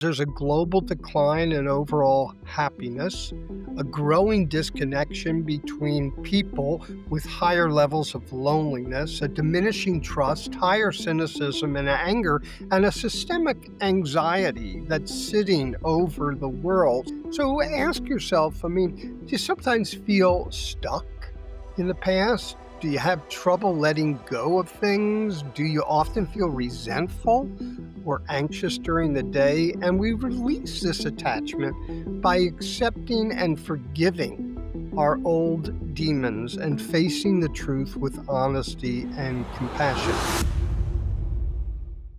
There's a global decline in overall happiness, a growing disconnection between people with higher levels of loneliness, a diminishing trust, higher cynicism and anger, and a systemic anxiety that's sitting over the world. So ask yourself, do you sometimes feel stuck in the past? Do you have trouble letting go of things? Do you often feel resentful or anxious during the day? And we release this attachment by accepting and forgiving our old demons and facing the truth with honesty and compassion.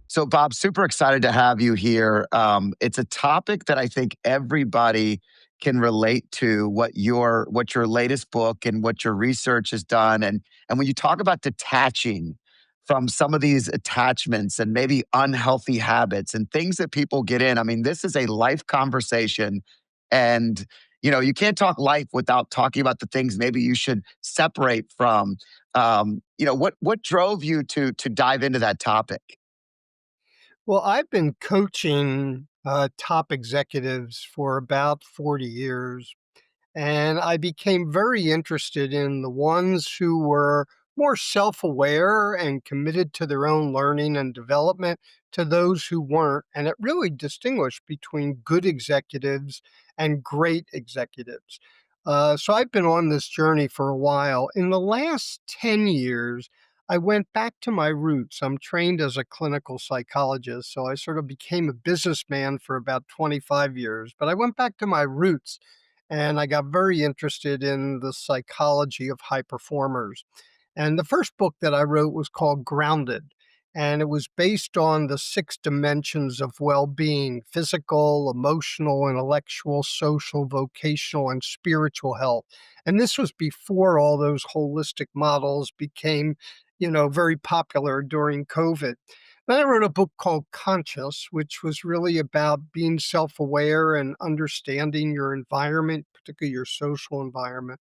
So, Bob, super excited to have you here. It's a topic that I think everybody can relate to. What your latest book and what your research has done, and when you talk about detaching from some of these attachments and maybe unhealthy habits and things that people get in. I mean, this is a life conversation, and you can't talk life without talking about the things maybe you should separate from. What drove you to dive into that topic? Well, I've been coaching top executives for about 40 years. And I became very interested in the ones who were more self aware and committed to their own learning and development to those who weren't. And it really distinguished between good executives and great executives. So I've been on this journey for a while. In the last 10 years, I went back to my roots. I'm trained as a clinical psychologist, so I sort of became a businessman for about 25 years. But I went back to my roots and I got very interested in the psychology of high performers. And the first book that I wrote was called Grounded, and it was based on the six dimensions of well being: physical, emotional, intellectual, social, vocational, and spiritual health. And this was before all those holistic models became, very popular during COVID. Then I wrote a book called Conscious, which was really about being self aware and understanding your environment, particularly your social environment.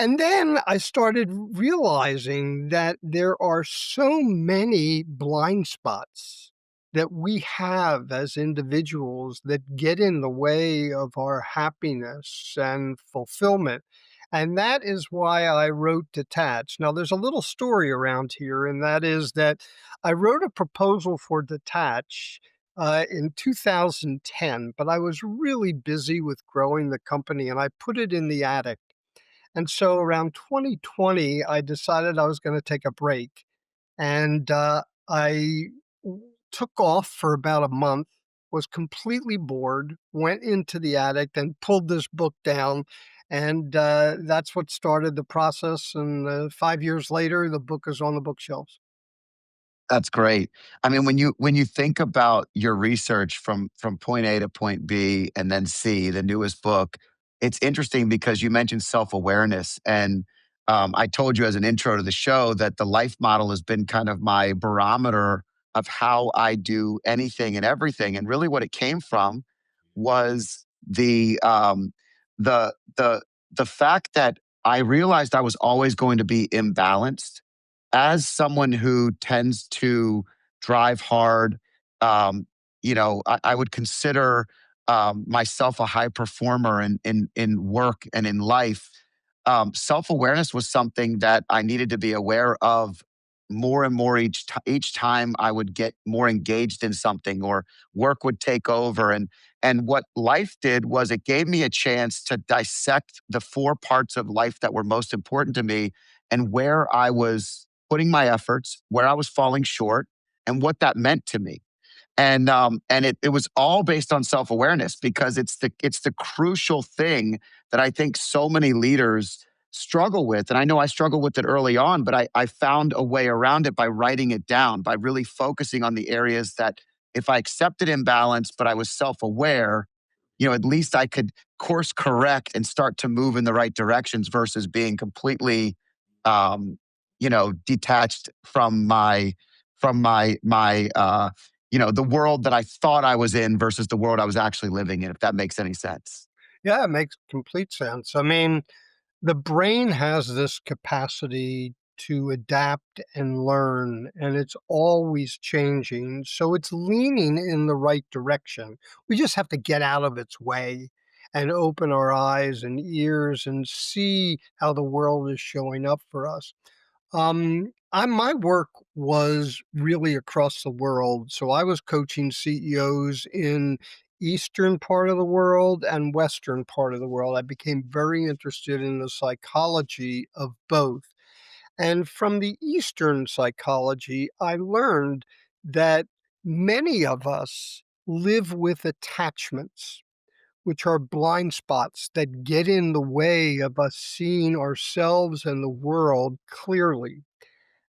And then I started realizing that there are so many blind spots that we have as individuals that get in the way of our happiness and fulfillment. And that is why I wrote Detach. Now, there's a little story around here, and that is that I wrote a proposal for Detach in 2010, but I was really busy with growing the company and I put it in the attic. And so around 2020, I decided I was going to take a break. And took off for about a month, was completely bored, went into the attic and pulled this book down. And that's what started the process. And 5 years later, the book is on the bookshelves. That's great. I mean, when you think about your research from point A to point B and then C, the newest book, it's interesting because you mentioned self-awareness. And I told you as an intro to the show that the life model has been kind of my barometer of how I do anything and everything. And really what it came from was the the fact that I realized I was always going to be imbalanced as someone who tends to drive hard. um, I would consider myself a high performer in work and in life. Self awareness was something that I needed to be aware of more and more each time I would get more engaged in something or work would take over. And what life did was it gave me a chance to dissect the four parts of life that were most important to me and where I was putting my efforts, where I was falling short, and what that meant to me. And it was all based on self awareness because it's the crucial thing that I think so many leaders struggle with. And I know I struggled with it early on, but I found a way around it by writing it down, by really focusing on the areas that if I accepted imbalance, but I was self aware, at least I could course correct and start to move in the right directions versus being completely, detached from my the world that I thought I was in versus the world I was actually living in, if that makes any sense. Yeah, it makes complete sense. The brain has this capacity to adapt and learn, and it's always changing. So it's leaning in the right direction. We just have to get out of its way and open our eyes and ears and see how the world is showing up for us. My work was really across the world. So I was coaching CEOs in eastern part of the world and western part of the world. I became very interested in the psychology of both. And from the eastern psychology, I learned that many of us live with attachments, which are blind spots that get in the way of us seeing ourselves and the world clearly.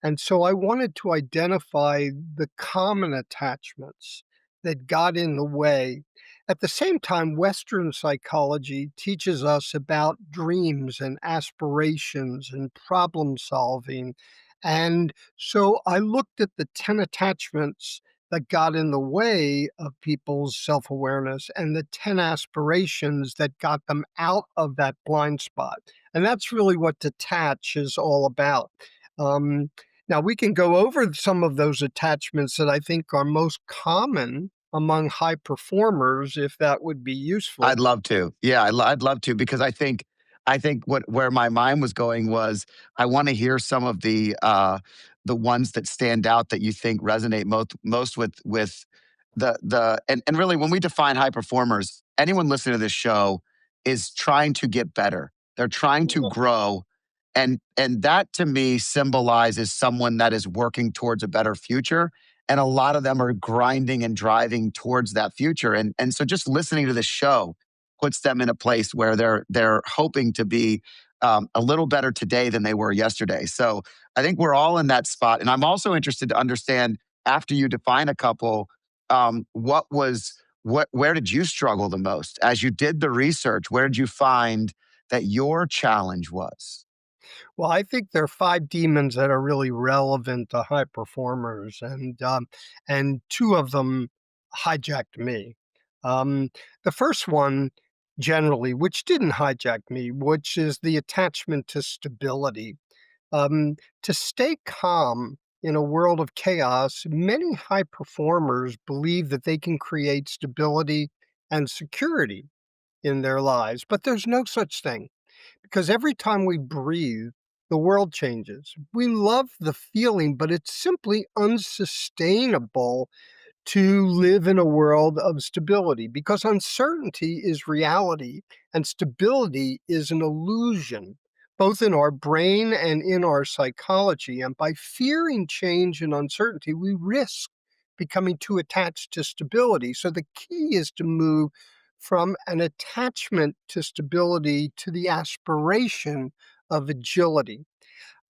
And so I wanted to identify the common attachments that got in the way. At the same time, Western psychology teaches us about dreams and aspirations and problem solving. And so I looked at the 10 attachments that got in the way of people's self awareness and the 10 aspirations that got them out of that blind spot. And that's really what detach is all about. Um, Now, we can go over some of those attachments that I think are most common among high performers, if that would be useful. I'd love to. Yeah, I'd love to because I think where my mind was going was I wanna hear some of the ones that stand out that you think resonate most with the and really when we define high performers, anyone listening to this show is trying to get better. They're trying to grow, and that to me symbolizes someone that is working towards a better future, and a lot of them are grinding and driving towards that future, and so just listening to the show puts them in a place where they're hoping to be a little better today than they were yesterday. So I think we're all in that spot, and I'm also interested to understand after you define a couple, where did you struggle the most as you did the research? Where did you find that your challenge was? Well, I think there are 5 demons that are really relevant to high performers, and 2 of them hijacked me. Um, the first one, generally, which didn't hijack me, which is the attachment to stability. To stay calm in a world of chaos, many high performers believe that they can create stability and security in their lives, but there's no such thing because every time we breathe, the world changes. We love the feeling, but it's simply unsustainable to live in a world of stability because uncertainty is reality and stability is an illusion, both in our brain and in our psychology. And by fearing change and uncertainty, we risk becoming too attached to stability. So the key is to move from an attachment to stability to the aspiration of agility.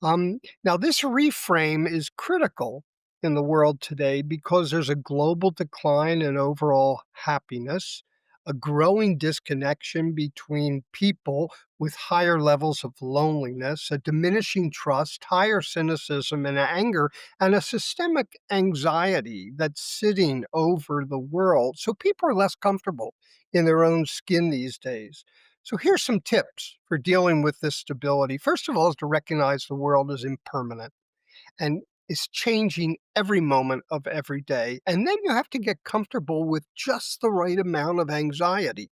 Now, this reframe is critical in the world today because there's a global decline in overall happiness, a growing disconnection between people with higher levels of loneliness, a diminishing trust, higher cynicism and anger, and a systemic anxiety that's sitting over the world. So people are less comfortable in their own skin these days. So here's some tips for dealing with this stability. First of all, is to recognize the world is impermanent and is changing every moment of every day. And then you have to get comfortable with just the right amount of anxiety.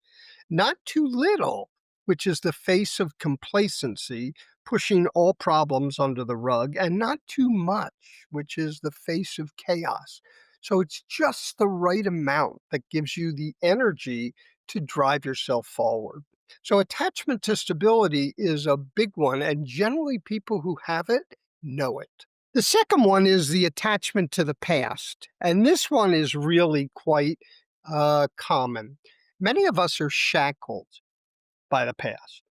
Not too little, which is the face of complacency, pushing all problems under the rug, and not too much, which is the face of chaos. So it's just the right amount that gives you the energy to drive yourself forward. So attachment to stability is a big one, and generally people who have it know it. The second one is the attachment to the past. And this one is really quite common. Many of us are shackled by the past.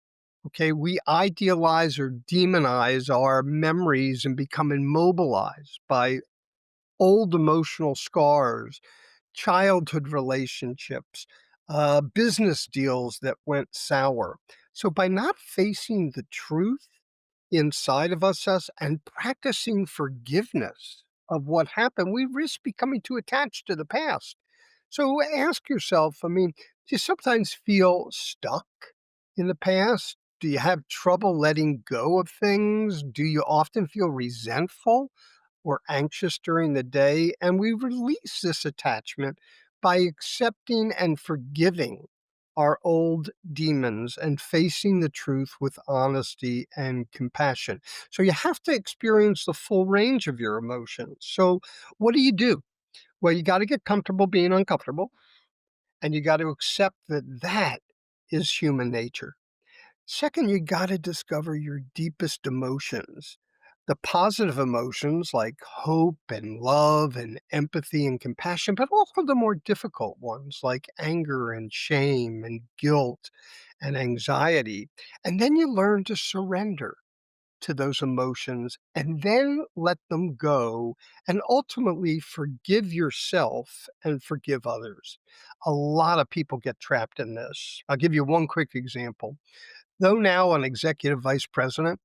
Okay, we idealize or demonize our memories and become immobilized by old emotional scars, childhood relationships, business deals that went sour. So, by not facing the truth inside of us and practicing forgiveness of what happened, we risk becoming too attached to the past. So, ask yourself, I mean, do you sometimes feel stuck in the past? Do you have trouble letting go of things? Do you often feel resentful or anxious during the day? And we release this attachment by accepting and forgiving our old demons and facing the truth with honesty and compassion. So you have to experience the full range of your emotions. So, what do you do? Well, you got to get comfortable being uncomfortable, and you got to accept that that is human nature. Second, you got to discover your deepest emotions. The positive emotions like hope and love and empathy and compassion, but also the more difficult ones like anger and shame and guilt and anxiety. And then you learn to surrender to those emotions and then let them go and ultimately forgive yourself and forgive others. A lot of people get trapped in this. I'll give you one quick example. Though now an executive vice president,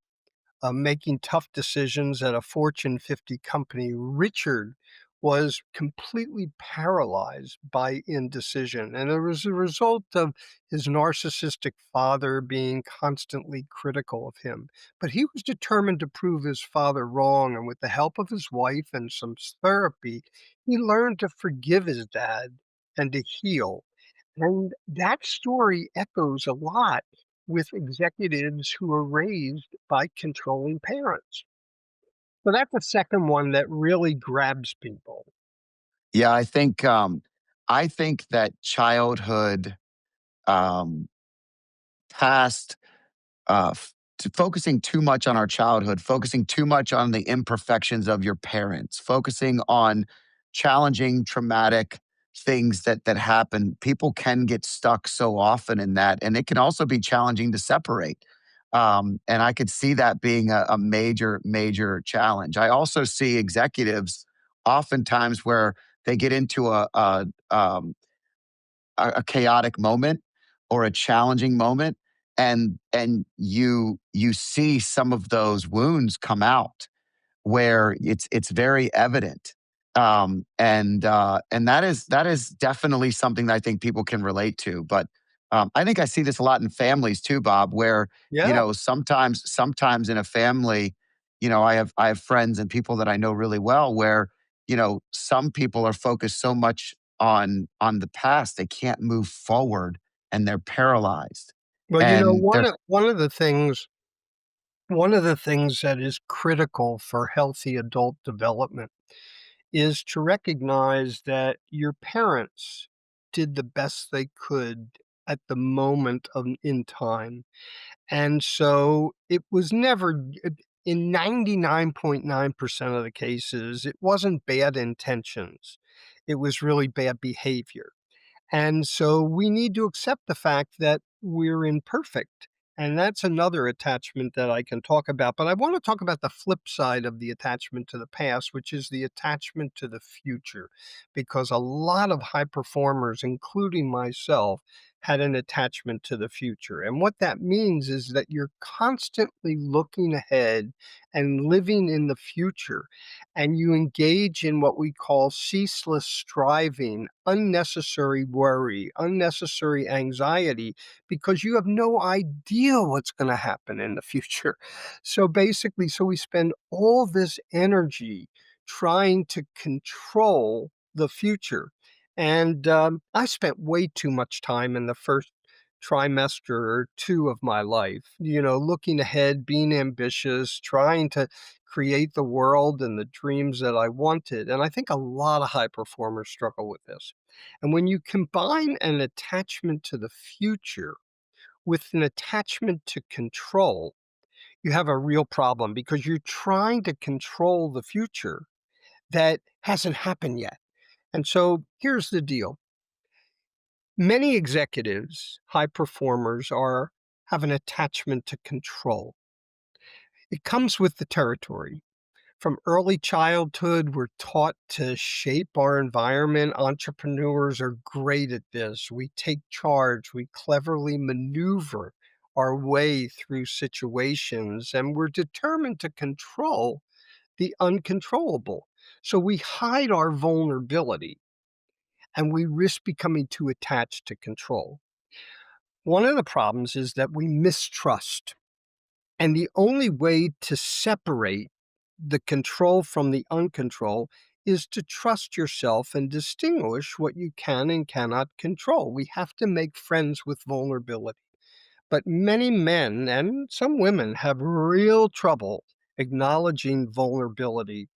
making tough decisions at a Fortune 50 company, Richard was completely paralyzed by indecision. And it was a result of his narcissistic father being constantly critical of him. But he was determined to prove his father wrong. And with the help of his wife and some therapy, he learned to forgive his dad and to heal. And that story echoes a lot with executives who are raised by controlling parents. So that's the second one that really grabs people. Yeah, I think that childhood, um, past focusing too much on our childhood, focusing too much on the imperfections of your parents, focusing on challenging, traumatic things that happen. People can get stuck so often in that, and it can also be challenging to separate. And I could see that being a major, major challenge. I also see executives oftentimes where they get into a chaotic moment or a challenging moment, and you see some of those wounds come out where it's very evident. And that is definitely something that I think people can relate to. But I think I see this a lot in families too, Bob, where Yeah. sometimes in a family, I have friends and people that I know really well where some people are focused so much on the past they can't move forward and they're paralyzed Well, and they're one of the things that is critical for healthy adult development is to recognize that your parents did the best they could at the moment of in time. And so it was never in 99.9% of the cases, it wasn't bad intentions. It was really bad behavior. And so we need to accept the fact that we're imperfect. And that's another attachment that I can talk about. But I want to talk about the flip side of the attachment to the past, which is the attachment to the future. Because a lot of high performers, including myself, had an attachment to the future. And what that means is that you're constantly looking ahead and living in the future, and you engage in what we call ceaseless striving, unnecessary worry, unnecessary anxiety, because you have no idea what's going to happen in the future. So basically, so we spend all this energy trying to control the future. And I spent way too much time in the first trimester or two of my life, looking ahead, being ambitious, trying to create the world and the dreams that I wanted. And I think a lot of high performers struggle with this. And when you combine an attachment to the future with an attachment to control, you have a real problem because you're trying to control the future that hasn't happened yet. And so here's the deal. Many executives, high performers are have an attachment to control. It comes with the territory. From early childhood, we're taught to shape our environment. Entrepreneurs are great at this. We take charge, we cleverly maneuver our way through situations, and we're determined to control the uncontrollable. So we hide our vulnerability and we risk becoming too attached to control. One of the problems is that we mistrust. And the only way to separate the control from the uncontrol is to trust yourself and distinguish what you can and cannot control. We have to make friends with vulnerability. But many men and some women have real trouble acknowledging vulnerability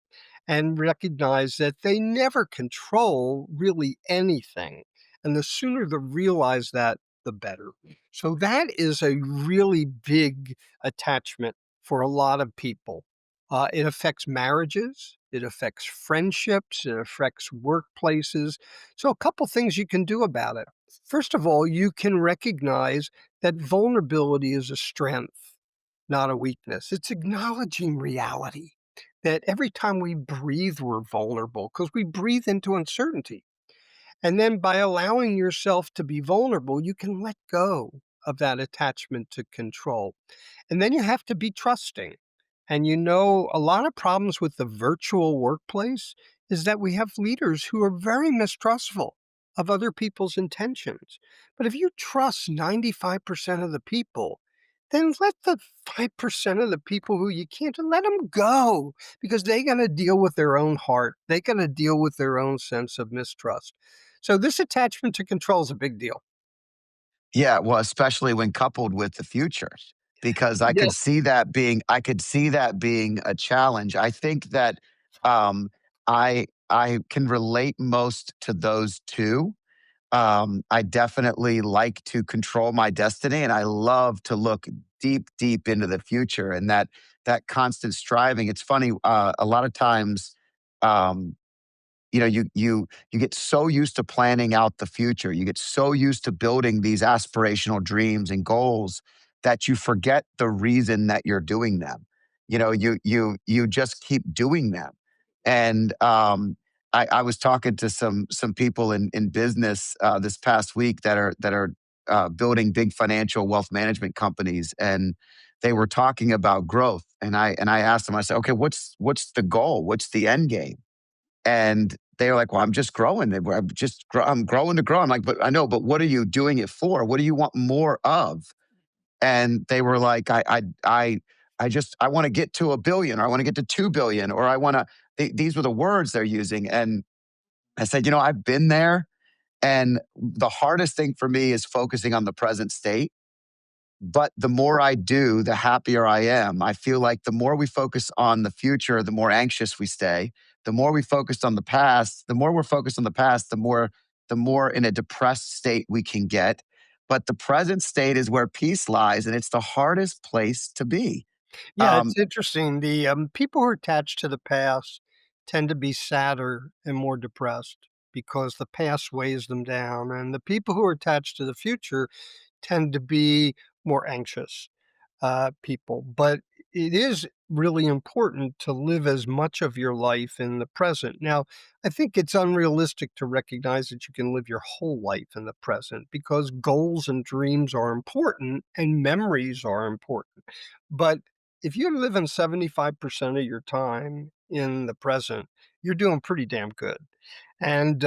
and recognize that they never control really anything. And the sooner they realize that, the better. So that is a really big attachment for a lot of people. It affects marriages, it affects friendships, it affects workplaces. So, a couple things you can do about it. First of all, you can recognize that vulnerability is a strength, not a weakness. It's acknowledging reality that every time we breathe, we're vulnerable because we breathe into uncertainty. And then by allowing yourself to be vulnerable, you can let go of that attachment to control. And then you have to be trusting. And a lot of problems with the virtual workplace is that we have leaders who are very mistrustful of other people's intentions. But if you trust 95% of the people, then let the 5% of the people who you can't, let them go because they got to deal with their own heart. They got to deal with their own sense of mistrust. So this attachment to control is a big deal. Yeah, well, especially when coupled with the future, because Yes. I could see that being a challenge. I think that, um, I can relate most to those 2. I definitely like to control my destiny, and I love to look deep, deep into the future and that constant striving. It's funny, a lot of times, um, you get so used to planning out the future. You get so used to building these aspirational dreams and goals that you forget the reason that you're doing them. You just keep doing them. And I was talking to some people in business this past week that are building big financial wealth management companies, and they were talking about growth. And I asked them, I said, okay, what's the goal? What's the end game? And they're like, "Well, I'm just growing. I'm growing to grow." I'm like, "But I know, but what are you doing it for? What do you want more of?" And they were like, I want to get to a billion, or I want to get to 2 billion, or I want to." These were the words they're using, and I said, I've been there, and the hardest thing for me is focusing on the present state, but the more I do, the happier I am. I feel like the more we focus on the future, the more anxious we stay. The more we focused on the past, the more we're focused on the past, the more in a depressed state we can get. But the present state is where peace lies, and it's the hardest place to be. Yeah, Um, it's interesting. The people who are attached to the past tend to be sadder and more depressed because the past weighs them down. And the people who are attached to the future tend to be more anxious people. But it is really important to live as much of your life in the present. Now, I think it's unrealistic to recognize that you can live your whole life in the present because goals and dreams are important and memories are important. But if you're living 75% of your time in the present, you're doing pretty damn good. And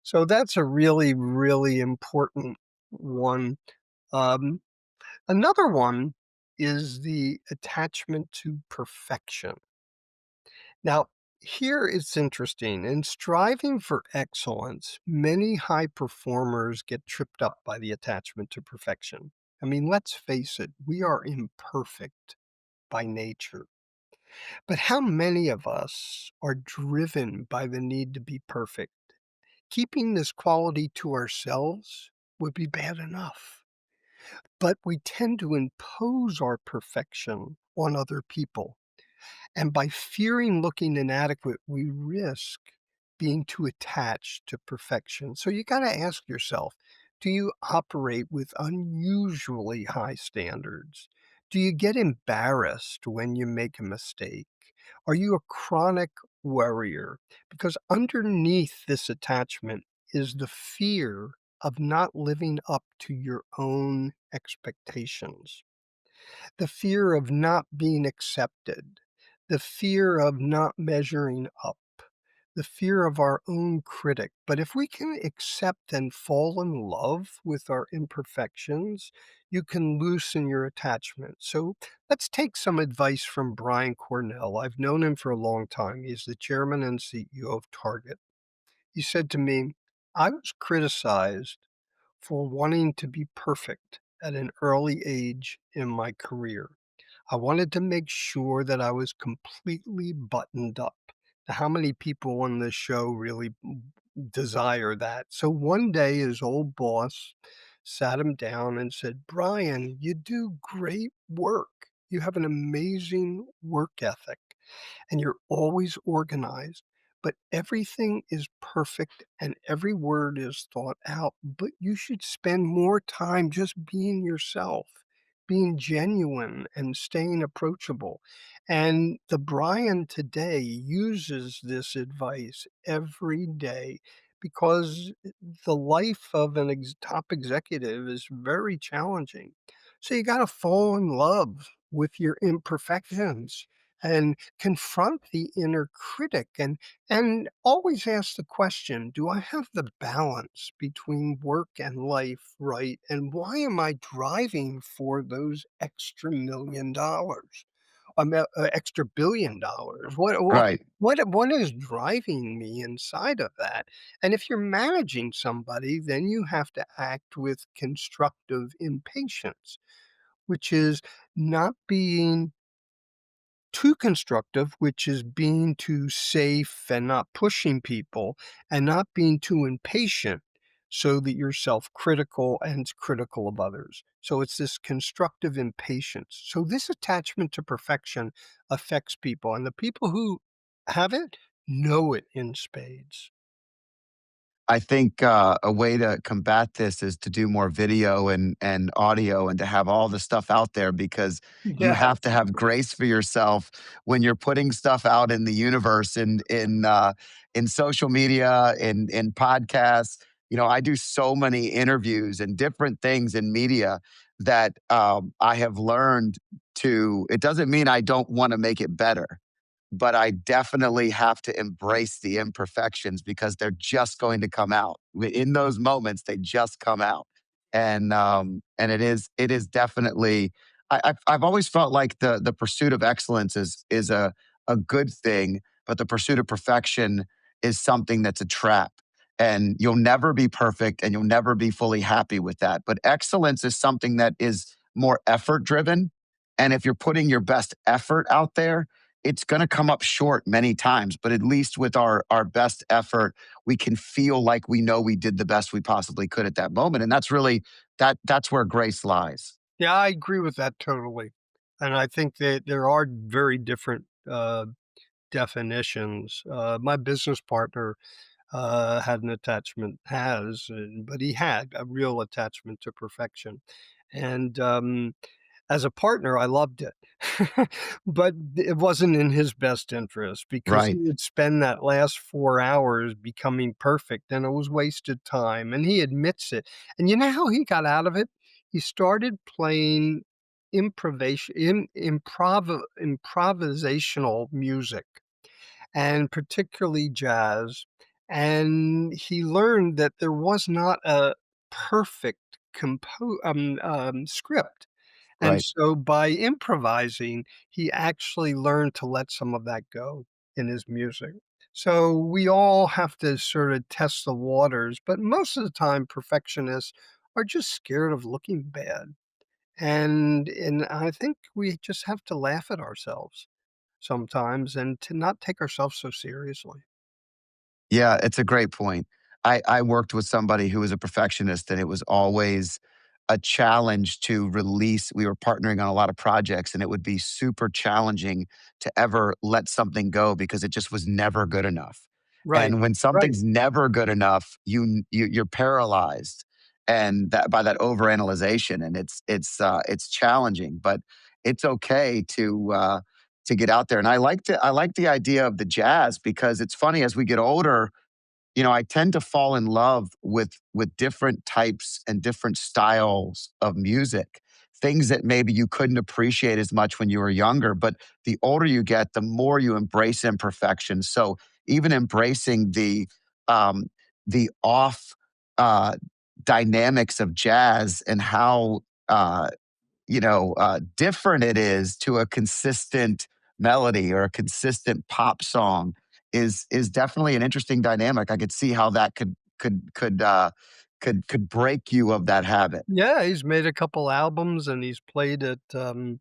so that's a really, really important one. Um, Another one is the attachment to perfection. Now, here it's interesting. In striving for excellence, many high performers get tripped up by the attachment to perfection. I mean, let's face it, we are imperfect by nature. But how many of us are driven by the need to be perfect? Keeping this quality to ourselves would be bad enough. But we tend to impose our perfection on other people. And by fearing looking inadequate, we risk being too attached to perfection. So you got to ask yourself, do you operate with unusually high standards? Do you get embarrassed when you make a mistake? Are you a chronic worrier? Because underneath this attachment is the fear of not living up to your own expectations, the fear of not being accepted, the fear of not measuring up, the fear of our own critic. But if we can accept and fall in love with our imperfections, you can loosen your attachment. So let's take some advice from Brian Cornell. I've known him for a long time. He's the chairman and CEO of Target. He said to me, I was criticized for wanting to be perfect at an early age in my career. I wanted to make sure that I was completely buttoned up. Now, how many people on this show really desire that? So one day, his old boss sat him down and said, Brian, you do great work. You have an amazing work ethic and you're always organized, but everything is perfect and every word is thought out. But you should spend more time just being yourself, being genuine and staying approachable. And the Brian today uses this advice every day because the life of an top executive is very challenging. So you got to fall in love with your imperfections and confront the inner critic and always ask the question, do I have the balance between work and life right? And why am I driving for those extra $1,000,000? Extra $1,000,000,000. Right. What is driving me inside of that? And if you're managing somebody, then you have to act with constructive impatience, which is not being too constructive, which is being too safe and not pushing people, and not being too impatient so that you're self-critical and critical of others. So it's this constructive impatience. So this attachment to perfection affects people, and the people who have it know it in spades. I think a way to combat this is to do more video and audio and to have all the stuff out there because you Yeah. have to have grace for yourself when you're putting stuff out in the universe in social media in podcasts. You know, I do so many interviews and different things in media that I have learned to. It doesn't mean I don't want to make it better, but I definitely have to embrace the imperfections because they're just going to come out. In those moments, they just come out. And it is definitely I've always felt like the pursuit of excellence is a good thing, but the pursuit of perfection is something that's a trap. And you'll never be perfect and you'll never be fully happy with that. But excellence is something that is more effort driven. And if you're putting your best effort out there, it's going to come up short many times, but at least with our best effort, we can feel like we know we did the best we possibly could at that moment, and that's really that's where grace lies. Yeah, I agree with that totally. And I think that there are very different, definitions. My business partner had an attachment has, but he had a real attachment to perfection. And, as a partner, I loved it. But it wasn't in his best interest because he Right. would spend that last 4 hours becoming perfect, and it was wasted time, and he admits it. And you know how he got out of it? He started playing improvisational music and particularly jazz. And he learned that there was not a perfect script. And Right. so by improvising, he actually learned to let some of that go in his music. So we all have to sort of test the waters, but most of the time, perfectionists are just scared of looking bad. And I think we just have to laugh at ourselves sometimes and to not take ourselves so seriously. Yeah, it's a great point. I worked with somebody who was a perfectionist, and it was always a challenge to release. We were partnering on a lot of projects, and it would be super challenging to ever let something go because it just was never good enough. Right, And when right. something's never good enough, you're paralyzed, and that by that overanalyzation, and it's challenging, but it's okay to get out there. And I like the idea of the jazz because it's funny as we get older, you know, I tend to fall in love with different types and different styles of music. Things that maybe you couldn't appreciate as much when you were younger, but the older you get, the more you embrace imperfection. So even embracing um, the off uh, dynamics of jazz and how different it is to a consistent melody or a consistent pop song is definitely an interesting dynamic. I could see how that could break you of that habit. Yeah, he's made a couple albums and he's played at, New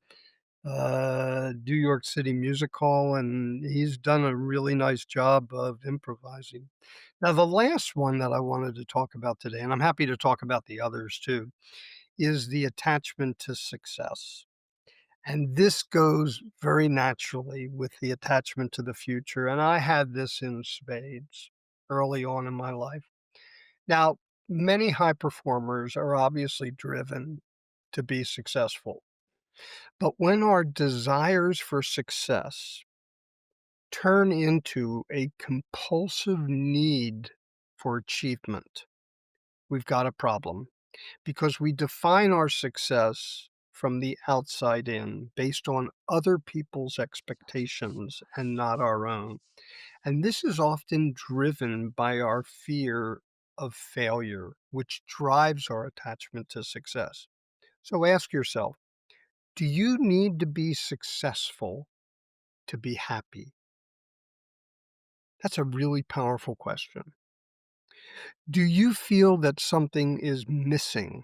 York City Music Hall, and he's done a really nice job of improvising. Now, the last one that I wanted to talk about today, and I'm happy to talk about the others too, is the attachment to success. And this goes very naturally with the attachment to the future. And I had this in spades early on in my life. Now, many high performers are obviously driven to be successful. But when our desires for success turn into a compulsive need for achievement, we've got a problem because we define our success from the outside in based on other people's expectations and not our own. And this is often driven by our fear of failure, which drives our attachment to success. So ask yourself, do you need to be successful to be happy? That's a really powerful question. Do you feel that something is missing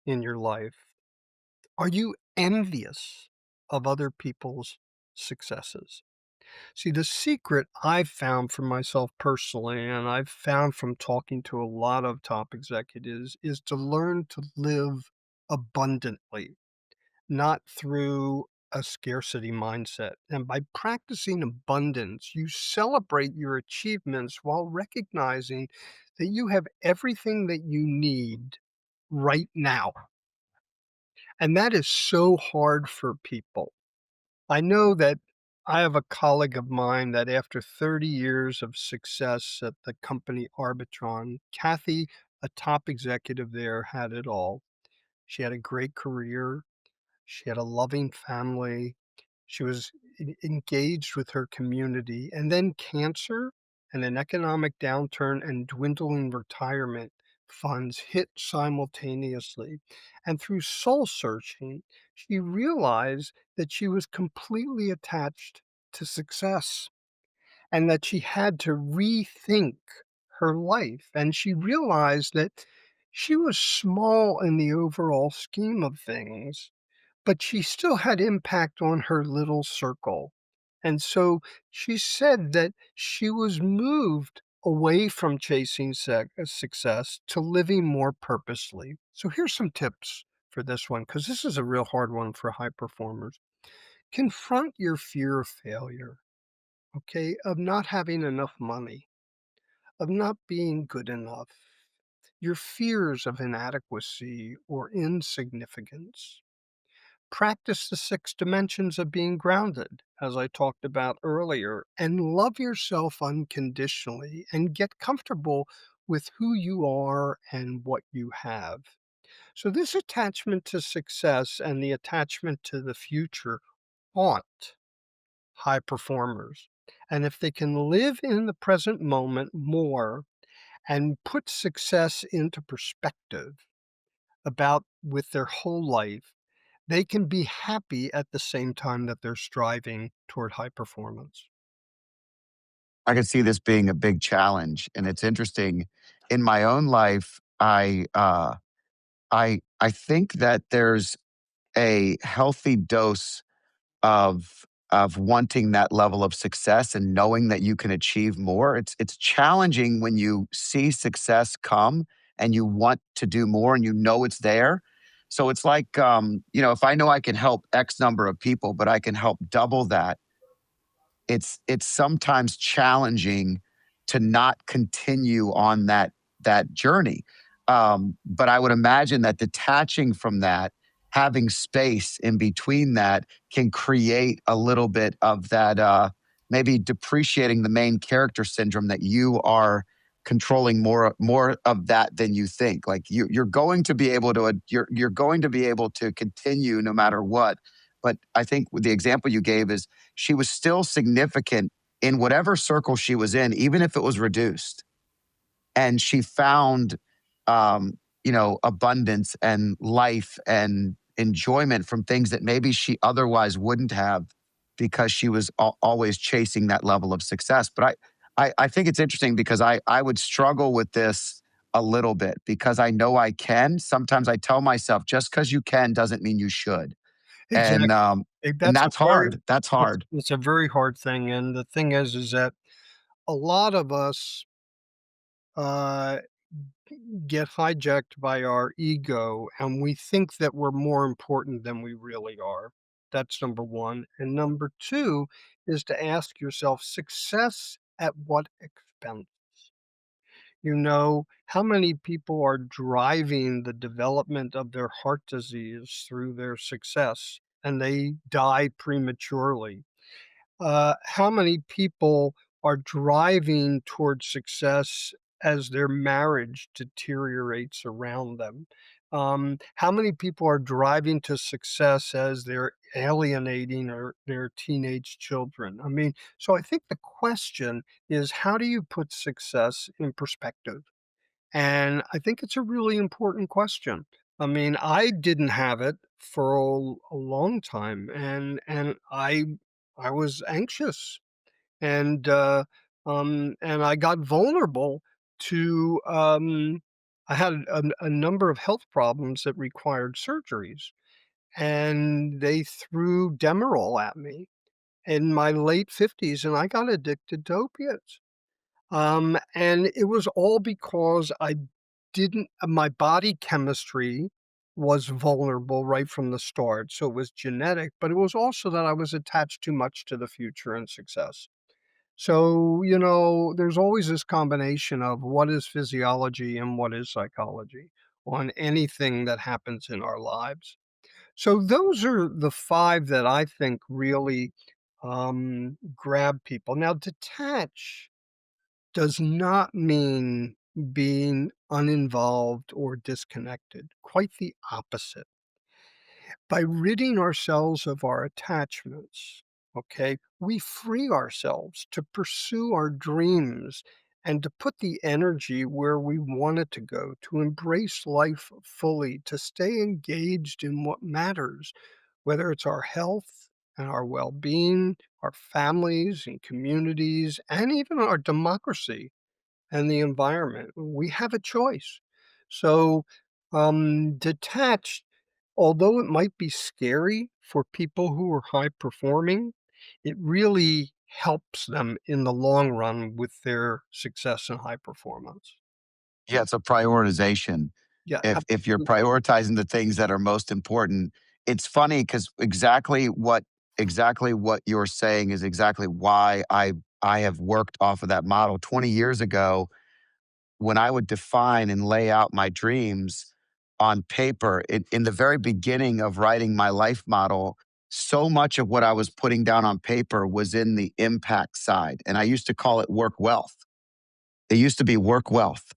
in your life? Are you envious of other people's successes? See, the secret I've found for myself personally, and I've found from talking to a lot of top executives, is to learn to live abundantly, not through a scarcity mindset. And by practicing abundance, you celebrate your achievements while recognizing that you have everything that you need right now. And that is so hard for people. I know that I have a colleague of mine that after 30 years of success at the company Arbitron, Kathy, a top executive there, had it all. She had a great career. She had a loving family. She was engaged with her community. And then cancer and an economic downturn and dwindling retirement funds hit simultaneously. And through soul searching, she realized that she was completely attached to success and that she had to rethink her life. And she realized that she was small in the overall scheme of things, but she still had impact on her little circle. And so she said that she was moved away from chasing success to living more purposely. So here's some tips for this one, because this is a real hard one for high performers. Confront your fear of failure, okay, of not having enough money, of not being good enough, your fears of inadequacy or insignificance. Practice the 6 dimensions of being grounded, as I talked about earlier, and love yourself unconditionally and get comfortable with who you are and what you have. So, this attachment to success and the attachment to the future haunt high performers. And if they can live in the present moment more and put success into perspective about with their whole life, they can be happy at the same time that they're striving toward high performance. I could see this being a big challenge, and it's interesting. In my own life, I think that there's a healthy dose of wanting that level of success and knowing that you can achieve more. It's challenging when you see success come and you want to do more and you know it's there. So it's like, if I know I can help X number of people, but I can help double that, it's sometimes challenging to not continue on that journey. But I would imagine that detaching from that, having space in between that, can create a little bit of that, maybe depreciating the main character syndrome, that you are controlling more of that than you think. Like you're going to be able to you're going to be able to continue no matter what. But I think with the example you gave is she was still significant in whatever circle she was in, even if it was reduced, and she found abundance and life and enjoyment from things that maybe she otherwise wouldn't have because she was always chasing that level of success. But I think it's interesting because I would struggle with this a little bit because I know I can. Sometimes I tell myself just because you can doesn't mean you should, and Exactly. and That's a that's very hard. That's hard. it's a very hard thing, and the thing is that a lot of us, uh, get hijacked by our ego, and we think that we're more important than we really are. That's number 1, and number 2 is to ask yourself, success at what expense? You know, how many people are driving the development of their heart disease through their success, and they die prematurely? How many people are driving towards success as their marriage deteriorates around them? How many people are driving to success as they're alienating their teenage children? I mean, so I think the question is, how do you put success in perspective? And I think it's a really important question. I mean, I didn't have it for a long time, and I was anxious, and and I got vulnerable to I had a number of health problems that required surgeries, and they threw Demerol at me in my late 50s, and I got addicted to opiates. And it was all because I didn't my body chemistry was vulnerable right from the start, so it was genetic, but it was also that I was attached too much to the future and success. So, there's always this combination of what is physiology and what is psychology on anything that happens in our lives. So those are the 5 that I think really, grab people. Now detach does not mean being uninvolved or disconnected. Quite the opposite. By ridding ourselves of our attachments, okay, we free ourselves to pursue our dreams and to put the energy where we want it to go, to embrace life fully, to stay engaged in what matters, whether it's our health and our well being, our families and communities, and even our democracy and the environment. We have a choice. So, detached, although it might be scary for people who are high performing, it really helps them in the long run with their success and high performance. Yeah, it's a prioritization. Yeah, If you're absolutely. prioritizing the things that are most important, it's funny because exactly what you're saying is exactly why I have worked off of that model. 20 years ago, when I would define and lay out my dreams on paper, in the very beginning of writing my life model, so much of what I was putting down on paper was in the impact side. And I used to call it work wealth. It used to be work wealth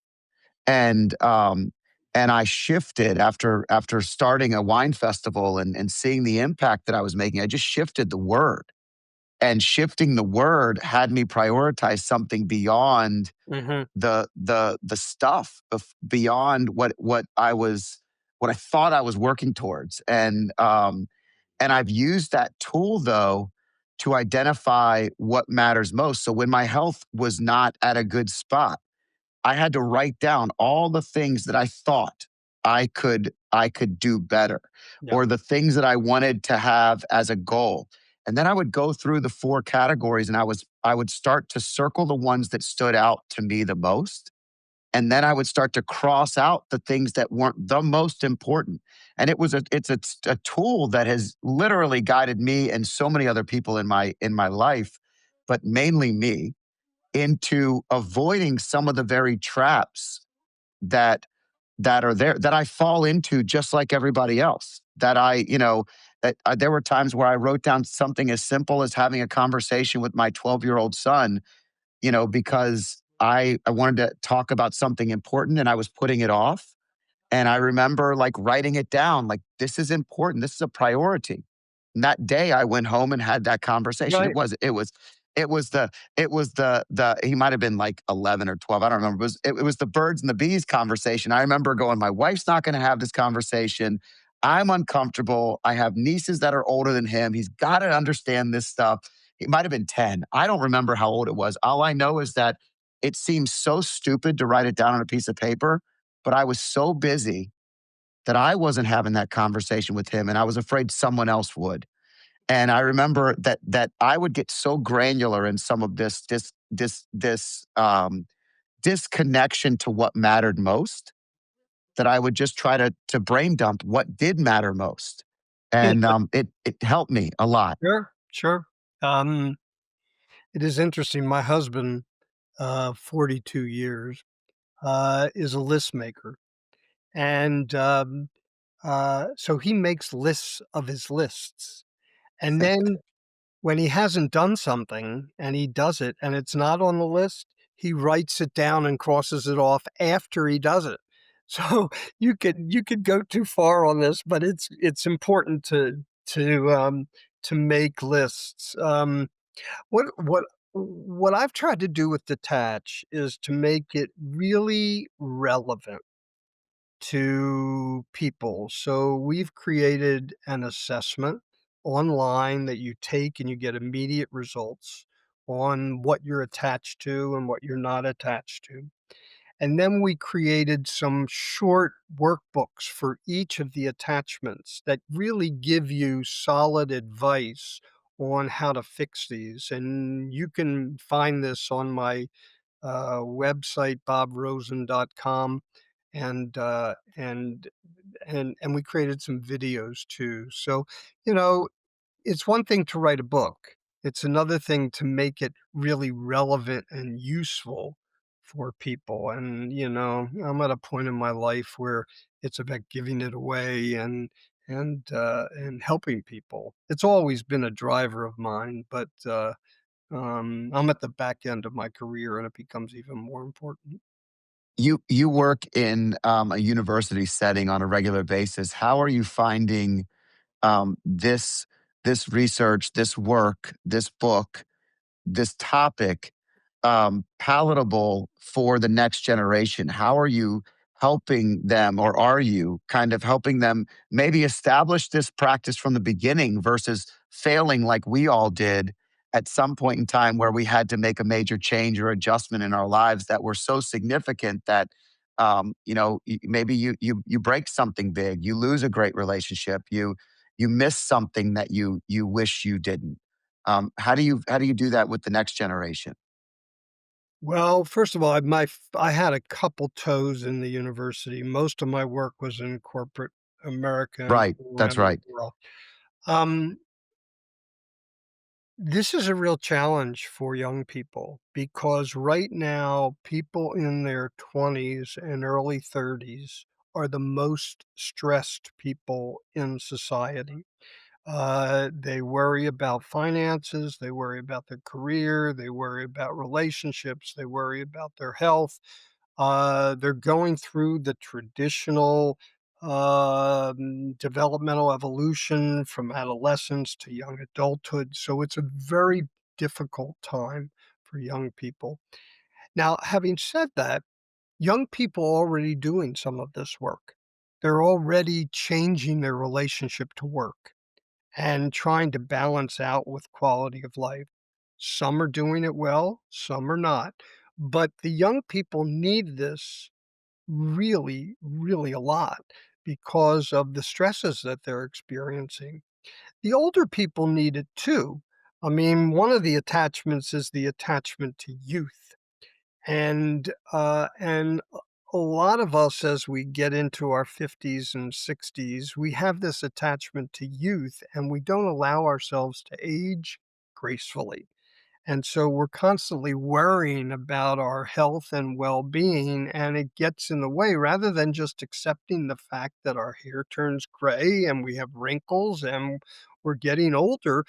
and I shifted after starting a wine festival and seeing the impact that I was making. I just shifted the word, and shifting the word had me prioritize something beyond Mhm. the stuff beyond what I thought I was working towards, and I've used that tool though to identify what matters most. So when my health was not at a good spot, I had to write down all the things that I thought I could do better, Yeah. or the things that I wanted to have as a goal. And then I would go through the 4 categories and I would start to circle the ones that stood out to me the most. And then I would start to cross out the things that weren't the most important. And it's a tool that has literally guided me and so many other people in my life, but mainly me into avoiding some of the very traps that that are there that I fall into just like everybody else. That there were times where I wrote down something as simple as having a conversation with my 12-year-old son, because I wanted to talk about something important and I was putting it off. And I remember like writing it down, like, this is important. This is a priority. And that day I went home and had that conversation. It Right. was, it was, It was the he might have been like 11 or 12. I don't remember. It was the birds and the bees conversation. I remember going, my wife's not going to have this conversation. I'm uncomfortable. I have nieces that are older than him. He's got to understand this stuff. It might have been 10. I don't remember how old it was. All I know is that it seems so stupid to write it down on a piece of paper, but I was so busy that I wasn't having that conversation with him and I was afraid someone else would. And I remember that I would get so granular in some of this disconnection to what mattered most that I would just try to brain dump what did matter most, and it helped me a lot. Sure, sure. Um, it is interesting. My husband, 42 years, is a list maker, and so he makes lists of his lists, and then when he hasn't done something and he does it and it's not on the list, he writes it down and crosses it off after he does it. So you could go too far on this, but it's important to make lists. What I've tried to do with Detach is to make it really relevant to people. So we've created an assessment online that you take and you get immediate results on what you're attached to and what you're not attached to. And then we created some short workbooks for each of the attachments that really give you solid advice on how to fix these. And you can find this on my website, bobrosen.com, and and we created some videos too. So, you know, it's one thing to write a book. It's another thing to make it really relevant and useful for people. And, I'm at a point in my life where it's about giving it away and helping people. It's always been a driver of mine, but I'm at the back end of my career and it becomes even more important. You work in a university setting on a regular basis. How are you finding this research, this work, this book, this topic palatable for the next generation? How are you helping them, or are you kind of helping them maybe establish this practice from the beginning versus failing like we all did at some point in time where we had to make a major change or adjustment in our lives that were so significant that maybe you break something big, you lose a great relationship, you miss something that you wish you didn't. How do you do that with the next generation? Well, first of all, I had a couple toes in the university. Most of my work was in corporate America and Right, that's around the right. world. Um, this is a real challenge for young people because right now, people in their 20s and early 30s are the most stressed people in society. They worry about finances, they worry about their career, they worry about relationships, they worry about their health. They're going through the traditional developmental evolution from adolescence to young adulthood. So it's a very difficult time for young people. Now, having said that, young people are already doing some of this work. They're already changing their relationship to work and trying to balance out with quality of life. Some are doing it well, some are not. But the young people need this really, really a lot because of the stresses that they're experiencing. The older people need it too. I mean, one of the attachments is the attachment to youth. And a lot of us, as we get into our 50s and 60s, we have this attachment to youth, and we don't allow ourselves to age gracefully. And so we're constantly worrying about our health and well-being, and it gets in the way rather than just accepting the fact that our hair turns gray and we have wrinkles and we're getting older.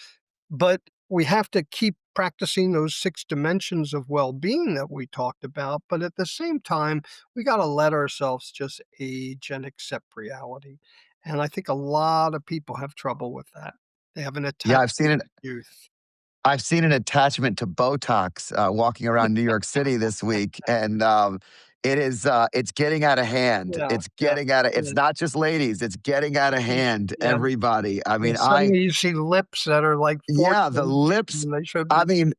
But we have to keep practicing those 6 dimensions of well-being that we talked about, but at the same time, we gotta let ourselves just age and accept reality, and I think a lot of people have trouble with that. They have an Yeah, attachment I've seen it. to youth. I've seen an attachment to Botox, walking around New York City this week, and, it's getting out of hand. Yeah, It's yeah, getting out of it's yeah, not just ladies, it's getting out of yeah, hand, yeah. everybody. I Yeah, mean, suddenly you see lips that are like 4 yeah, the inches lips, when they should I be. mean,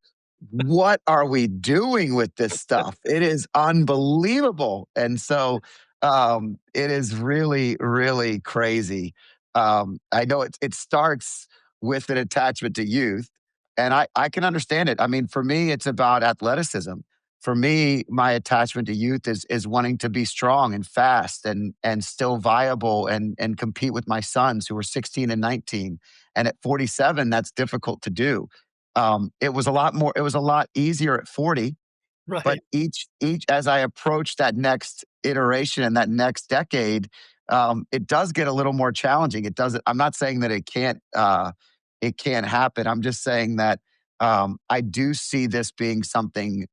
what are we doing with this stuff? It is unbelievable, and so, it is really, really crazy. I know it starts with an attachment to youth, and I can understand it. I mean, for me, it's about athleticism. For me, my attachment to youth is wanting to be strong and fast and still viable and compete with my sons who are 16 and 19. And at 47, that's difficult to do. It was a lot easier at 40, but Right. each as I approach that next iteration and that next decade, it does get a little more challenging. It doesn't I'm not saying that it can't happen. I'm just saying that, I do see this being something,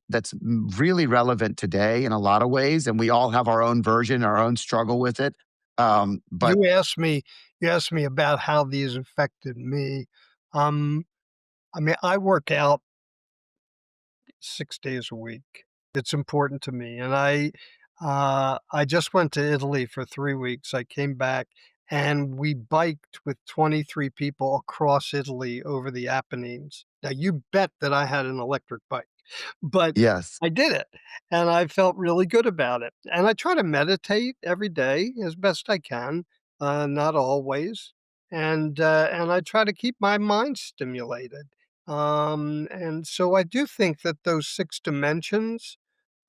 that's really relevant today in a lot of ways, and we all have our own version, our own struggle with it. But You asked me you asked me about how these affected me. Um, I mean, I work out 6 days a week. It's important to me, and I just went to Italy for 3 weeks. I came back, and we biked with 23 people across Italy over the Apennines. Now, you bet that I had an electric bike. But yes. I did it, and I felt really good about it, and I try to meditate every day as best I can, not always, and I try to keep my mind stimulated, and so I do think that those 6 dimensions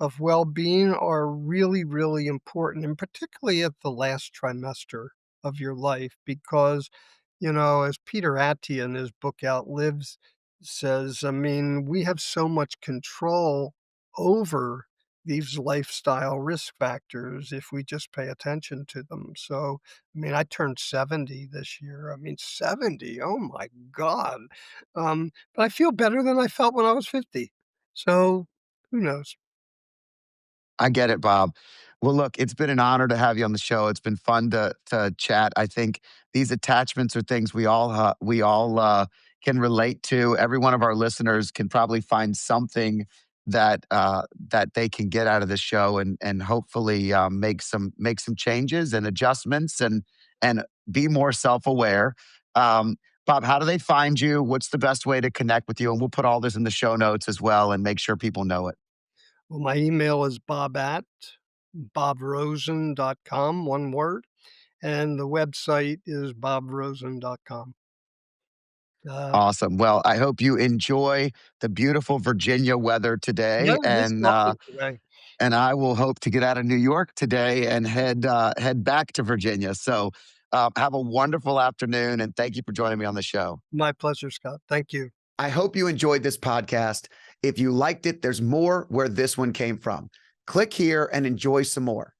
of well-being are really, really important, and particularly at the last trimester of your life because, as Peter Attia in his book Outlives says, I mean, we have so much control over these lifestyle risk factors if we just pay attention to them. So, I mean, I turned 70 this year. I mean, 70, oh my God. But I feel better than I felt when I was 50. So, who knows? I get it, Bob. Well, look, it's been an honor to have you on the show. It's been fun to chat. I think these attachments are things we all can relate to. Every one of our listeners can probably find something that they can get out of the show and hopefully make some changes and adjustments and be more self aware. Um, Bob, how do they find you? What's the best way to connect with you? And we'll put all this in the show notes as well and make sure people know it. Well, my email is bob@bobrosen.com, one word, and the website is bobrosen.com. Uh, Awesome. Well, I hope you enjoy the beautiful Virginia weather yeah, today, it is lovely today. and I will hope to get out of New York today and head back to Virginia. So, have a wonderful afternoon, and thank you for joining me on the show. My pleasure, Scott. Thank you. I hope you enjoyed this podcast. If you liked it, there's more where this one came from. Click here and enjoy some more.